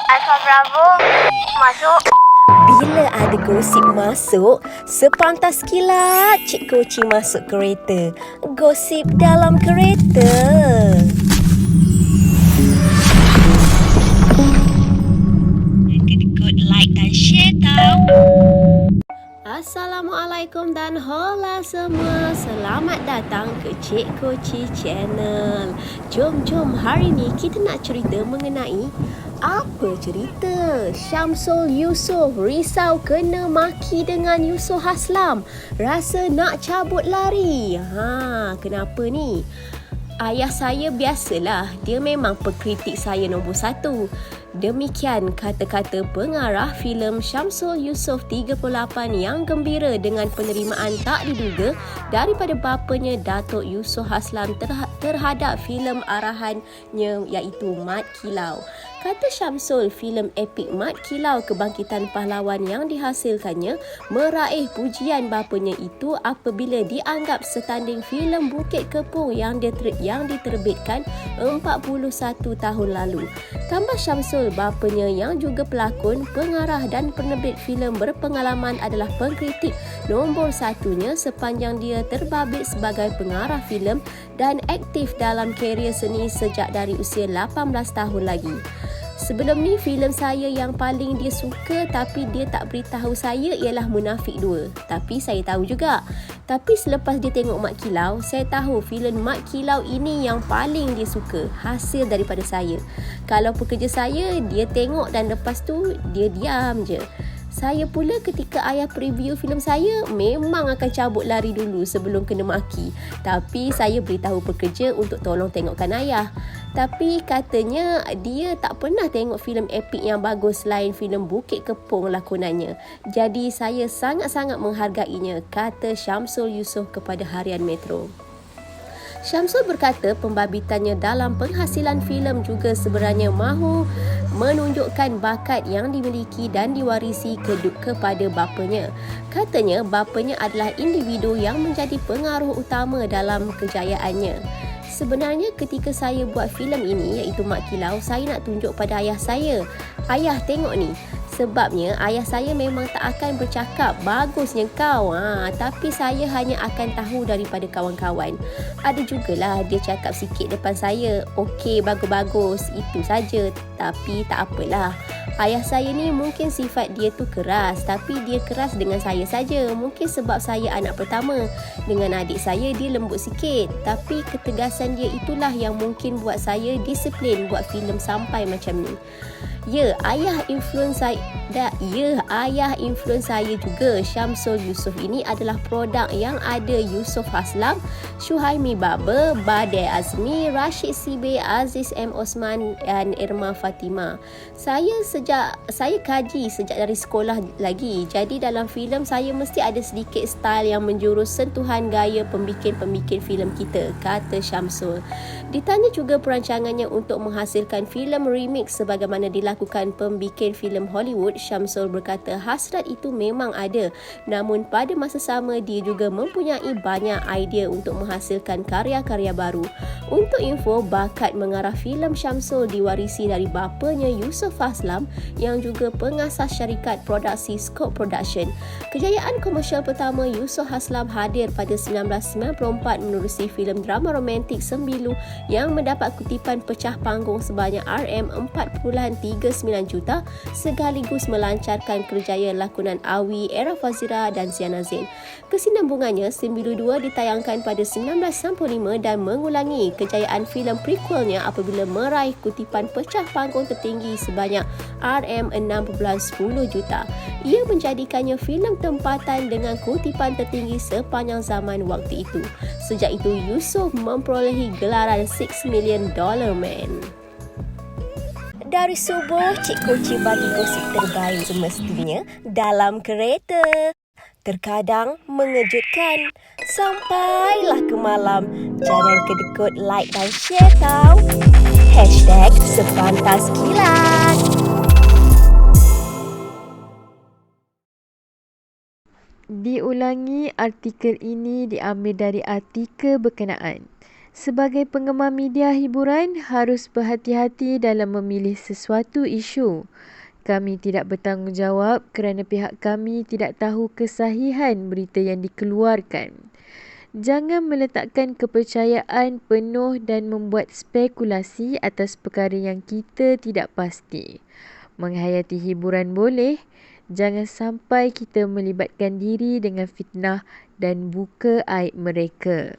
Alfa Bravo masuk. Bila ada gosip masuk, sepantas kilat Cik Koci masuk kereta. Gosip dalam kereta. Kedekut like dan share tau. Assalamualaikum dan hola semua. Selamat datang ke Cik Koci Channel. Jom hari ni kita nak cerita mengenai apa cerita Syamsul Yusof risau kena maki dengan Yusof Haslam, rasa nak cabut lari. Kenapa ni? Ayah saya biasalah, dia memang pengkritik saya nombor 1. Demikian kata-kata pengarah filem Syamsul Yusof 38 yang gembira dengan penerimaan tak diduga daripada bapanya Datuk Yusof Haslam terhadap filem arahannya iaitu Mat Kilau. Kata Syamsul, filem epik Mat Kilau Kebangkitan Pahlawan yang dihasilkannya meraih pujian bapanya itu apabila dianggap setanding filem Bukit Kepung yang diterbitkan 41 tahun lalu. Tambah Syamsul, bapanya yang juga pelakon, pengarah dan penerbit filem berpengalaman adalah pengkritik nombor 1-nya sepanjang dia terbabit sebagai pengarah filem dan aktif dalam kerjaya seni sejak dari usia 18 tahun lagi. Sebelum ni, filem saya yang paling dia suka tapi dia tak beritahu saya ialah Munafik 2. Tapi saya tahu juga. Tapi selepas dia tengok Mat Kilau, saya tahu filem Mat Kilau ini yang paling dia suka, hasil daripada saya. Kalau pekerja saya, dia tengok dan lepas tu dia diam je. Saya pula ketika ayah preview filem saya memang akan cabut lari dulu sebelum kena maki. Tapi saya beritahu pekerja untuk tolong tengokkan ayah. Tapi katanya dia tak pernah tengok filem epik yang bagus selain filem Bukit Kepung lakonannya. Jadi saya sangat-sangat menghargainya, kata Syamsul Yusof kepada Harian Metro. Syamsul berkata pembabitannya dalam penghasilan filem juga sebenarnya mahu menunjukkan bakat yang dimiliki dan diwarisi kepada bapanya. Katanya bapanya adalah individu yang menjadi pengaruh utama dalam kejayaannya. Sebenarnya ketika saya buat filem ini iaitu Mat Kilau, saya nak tunjuk pada ayah saya. Ayah tengok ni. Sebabnya ayah saya memang tak akan bercakap bagusnya kau, tapi saya hanya akan tahu daripada kawan-kawan. Ada jugalah dia cakap sikit depan saya, okey bagus-bagus, itu saja. Tapi tak apalah. Ayah saya ni mungkin sifat dia tu keras, tapi dia keras dengan saya saja. Mungkin sebab saya anak pertama. Dengan adik saya dia lembut sikit, tapi ketegasan dia itulah yang mungkin buat saya disiplin buat filem sampai macam ni. Ya, ayah influence saya juga. Syamsul Yusof ini adalah produk yang ada Yusof Haslam, Syuhaimi Baba, Badai Azmi, Rashid Sibe, Aziz M. Osman dan Irma Fatima. Saya kaji sejak dari sekolah lagi. Jadi dalam filem saya mesti ada sedikit style yang menjurus sentuhan gaya pembikin filem kita, kata Syamsul. Ditanya juga perancangannya untuk menghasilkan filem remix sebagaimana dilakukan pembikin filem Hollywood, Syamsul berkata hasrat itu memang ada, namun pada masa sama dia juga mempunyai banyak idea untuk menghasilkan karya-karya baru. Untuk info, bakat mengarah filem Syamsul diwarisi dari bapanya Yusof Haslam yang juga pengasas syarikat produksi Scope Production. Kejayaan komersial pertama Yusof Haslam hadir pada 1994 menerusi filem drama romantik Sembilu yang mendapat kutipan pecah panggung sebanyak RM4.39 juta sekaligus melancarkan kerjaya lakonan Awi, Era Fazira dan Ziana Zain. Kesinambungannya, Sembilu 2 ditayangkan pada 1995 dan mengulangi kejayaan filem prequelnya apabila meraih kutipan pecah panggung tertinggi sebanyak RM6.10 juta. Ia menjadikannya filem tempatan dengan kutipan tertinggi sepanjang zaman waktu itu. Sejak itu, Yusof memperolehi gelaran $6 Million Man. Dari subuh, Cik Koci bagi gosip terbaik semestinya dalam kereta. Terkadang mengejutkan. Sampailah ke malam. Jangan kedekut like dan share tau. #SepantasKilat. Diulangi, artikel ini diambil dari artikel berkenaan. Sebagai penggemar media hiburan, harus berhati-hati dalam memilih sesuatu isu. Kami tidak bertanggungjawab kerana pihak kami tidak tahu kesahihan berita yang dikeluarkan. Jangan meletakkan kepercayaan penuh dan membuat spekulasi atas perkara yang kita tidak pasti. Menghayati hiburan boleh, jangan sampai kita melibatkan diri dengan fitnah dan buka aib mereka.